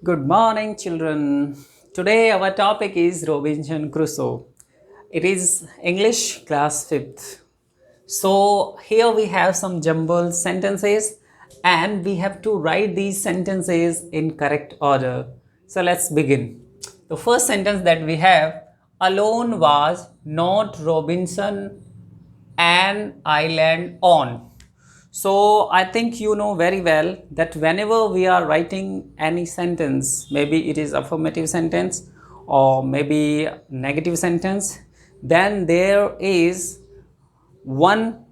Good morning, children. Today our topic is Robinson Crusoe. It is English class 5th. So here we have some jumbled sentences and we have to write these sentences in correct order. So let's begin. The first sentence that we have, alone was not Robinson an island on. So I think you know very well that whenever we are writing any sentence, maybe it is affirmative sentence or maybe negative sentence, then there is one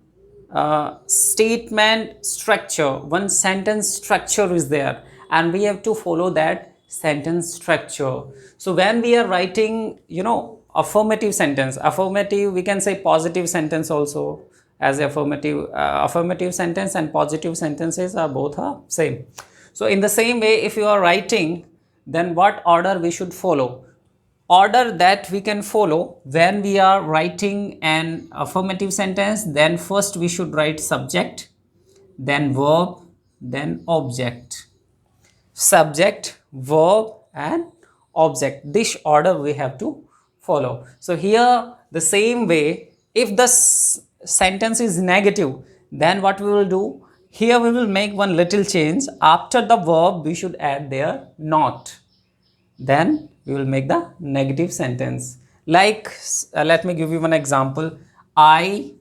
statement structure, one sentence structure is there, and we have to follow that sentence structure. So when we are writing, affirmative sentence, affirmative, we can say positive sentence also, as affirmative sentence and positive sentences are both are same. So in the same way, if you are writing, then what order we should follow? Order that we can follow when we are writing an affirmative sentence, then first we should write subject, then verb, then object. Subject, verb and object. This order we have to follow. So here the same way, if the sentence is negative, then what we will do? Here we will make one little change. After the verb we should add there not. Then we will make the negative sentence. Like, let me give you one example. I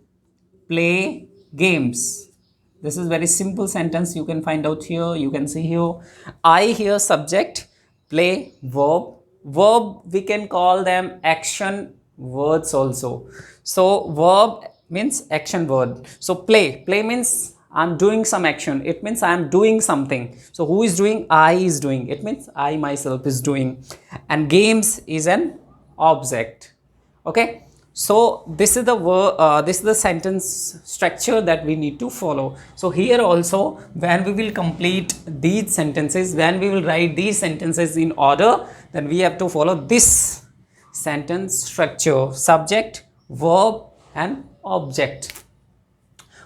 play games. This is very simple sentence. You can find out here. You can see here. I here subject, play verb. Verb we can call them action words also. So verb means action word. So play means I'm doing some action. It means I'm doing something. So who is doing? I is doing. It means I myself is doing. And games is an object. Okay. So this is the sentence structure that we need to follow. So here also, when we will complete these sentences, when we will write these sentences in order, then we have to follow this sentence structure: subject, verb and object.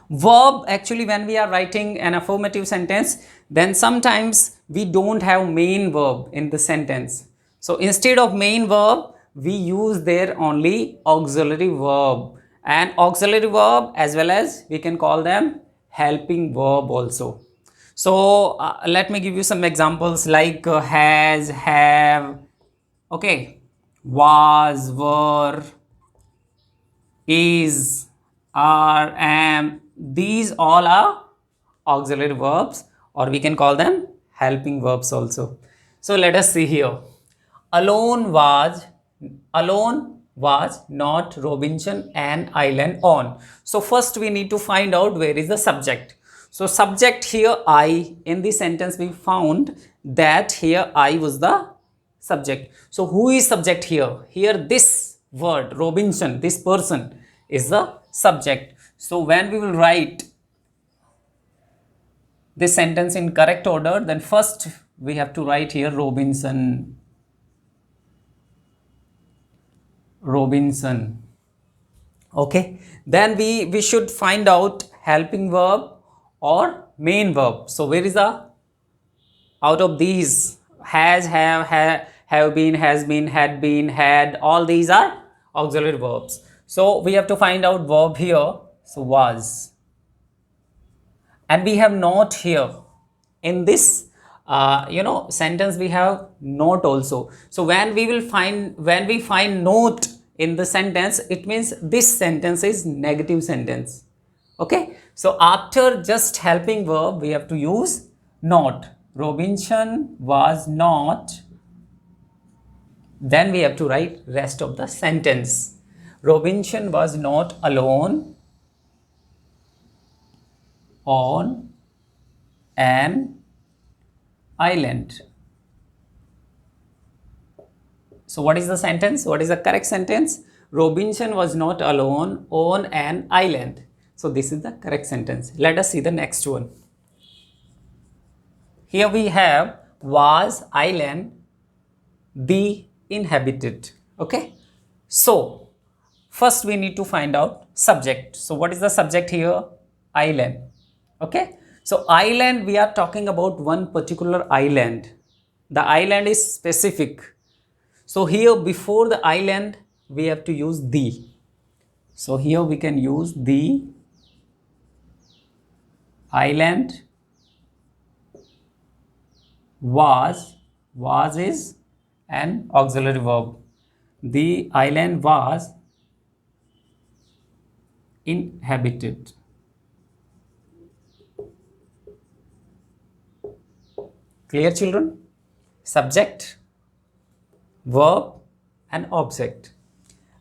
Verb, actually when we are writing an affirmative sentence, then sometimes we don't have main verb in the sentence. So instead of main verb, we use there only auxiliary verb, and auxiliary verb as well as we can call them helping verb also. So let me give you some examples like has, have, okay, was, were, is, are, am. These all are auxiliary verbs, or we can call them helping verbs also. So let us see here. Alone was, alone was not Robinson an island on. So first we need to find out where is the subject. So subject here I, in this sentence we found that here I was the subject. So who is subject here? Here this word Robinson, this person is the subject. So when we will write this sentence in correct order, then first we have to write here Robinson. Robinson. Okay. Then we should find out helping verb or main verb. So where is the, out of these, has, have been, has been, had, all these are auxiliary verbs. So we have to find out verb here. So was. And we have not here. In this sentence we have not also. So when we find not in the sentence, it means this sentence is negative sentence. Okay. So after just helping verb, we have to use not. Robinson was not. Then we have to write rest of the sentence. Robinson was not alone on an island. So what is the sentence? What is the correct sentence? Robinson was not alone on an island. So this is the correct sentence. Let us see the next one. Here we have was island be inhabited. Okay. So first we need to find out subject. So what is the subject here? Island. Okay. So island, we are talking about one particular island. The island is specific. So here before the island we have to use the. So here we can use the island was is an auxiliary verb. The island was inhabited. Clear, children? Subject, verb and object.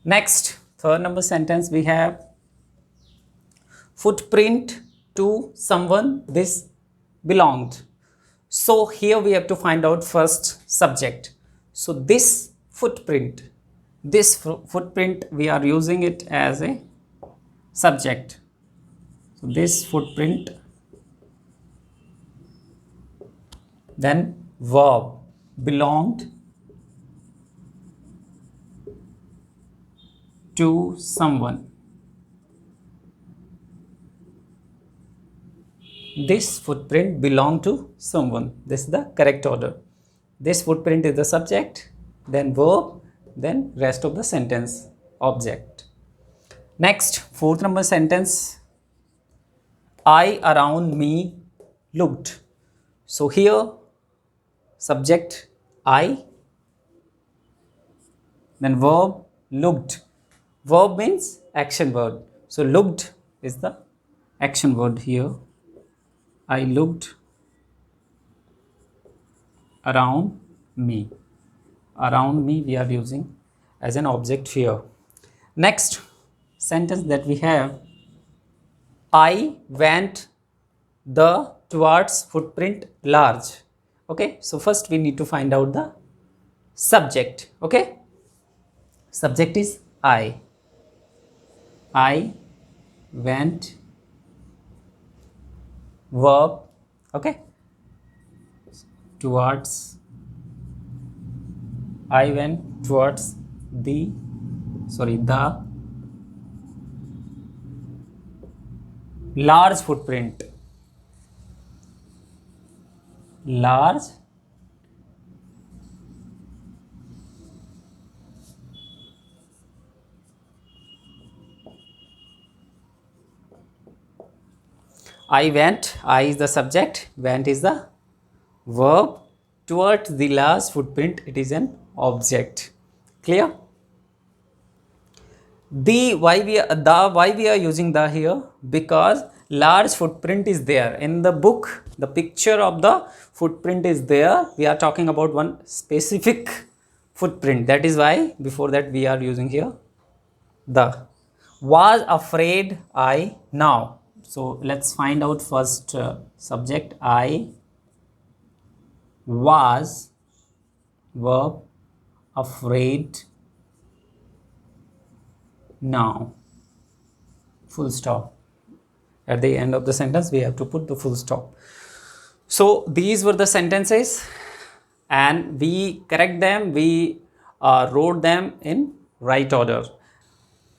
Next, third number sentence we have footprint to someone this belonged. So here we have to find out first subject. So this footprint we are using it as a subject. So this footprint, then verb belonged to someone. This footprint belonged to someone. This is the correct order. This footprint is the subject, then verb, then rest of the sentence object. Next, fourth number sentence, I around me looked. So here subject I, then verb looked. Verb means action word. So looked is the action word here. I looked around me. Around me we are using as an object here. Next sentence that we have, I went the towards footprint large. Okay, so first we need to find out the subject. Okay, subject is I went, verb, okay, towards, I went towards the large footprint. Large I went, I is the subject, went is the verb, towards the large footprint it is an object. Clear? Why we are using the here? Because large footprint is there in the book. The picture of the footprint is there. We are talking about one specific footprint. That is why before that we are using here the. Was afraid I now. So let's find out first subject I, was, verb, afraid, now, full stop. At the end of the sentence we have to put the full stop. So these were the sentences and we correct them, we wrote them in right order.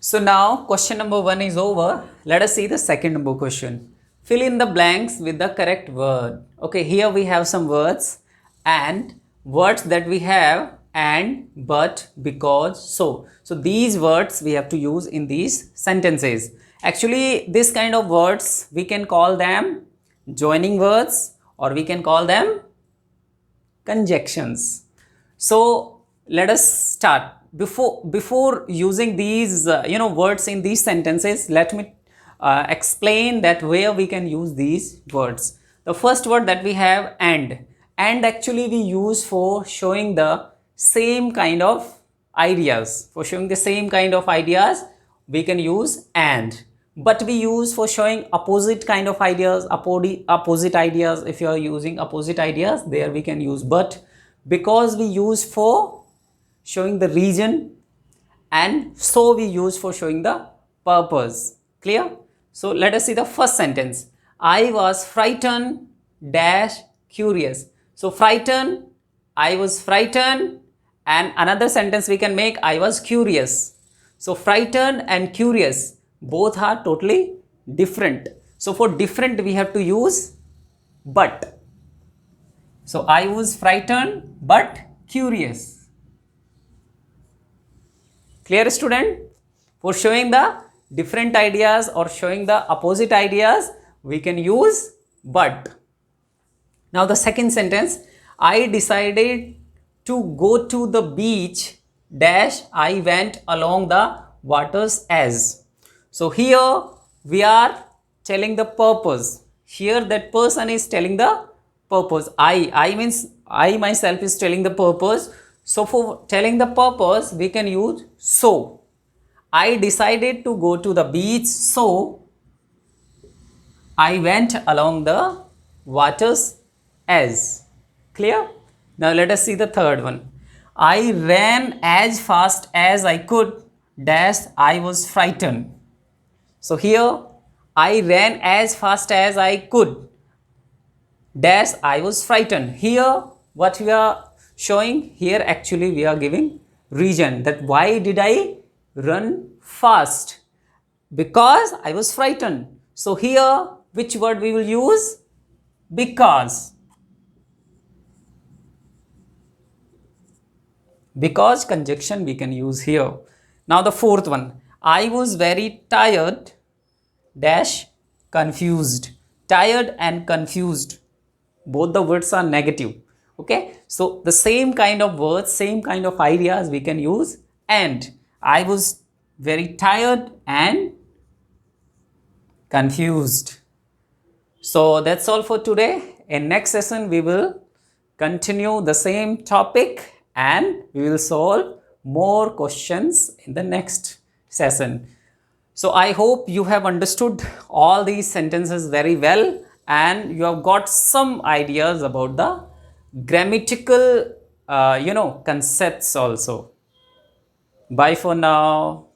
So now question number 1 is over. Let us see the second number question. Fill in the blanks with the correct word. Okay, here we have some words and words that we have and, but, because, so. So these words we have to use in these sentences. Actually this kind of words we can call them joining words or we can call them conjunctions. So let us start. Before using these words in these sentences, let me explain that where we can use these words. The first word that we have and actually we use for showing the same kind of ideas. For showing the same kind of ideas we can use and, but we use for showing opposite kind of ideas, opposite ideas. If you are using opposite ideas, there we can use but, because we use for showing the reason and so we use for showing the purpose. Clear? So let us see the first sentence. I was frightened dash curious. So frightened, I was frightened, and another sentence we can make, I was curious. So frightened and curious both are totally different. So for different we have to use but. So I was frightened but curious. Clear, student? For showing the different ideas or showing the opposite ideas, we can use but. Now the second sentence, I decided to go to the beach dash I went along the waters as. So here we are telling the purpose. Here that person is telling the purpose. I means I myself is telling the purpose. So for telling the purpose we can use so. I decided to go to the beach, so I went along the waters as. Clear? Now let us see the third one. I ran as fast as I could dash I was frightened. So here I ran as fast as I could dash I was frightened. Here what we are showing, here actually we are giving reason that why did I run fast? Because I was frightened. So here which word we will use? Because. Because conjunction we can use here. Now the fourth one. I was very tired dash confused. Tired and confused, both the words are negative. Okay, so the same kind of words, same kind of ideas we can use. And I was very tired and confused. So that's all for today. In next session we will continue the same topic and we will solve more questions in the next session. So I hope you have understood all these sentences very well and you have got some ideas about the grammatical concepts also. Bye for now.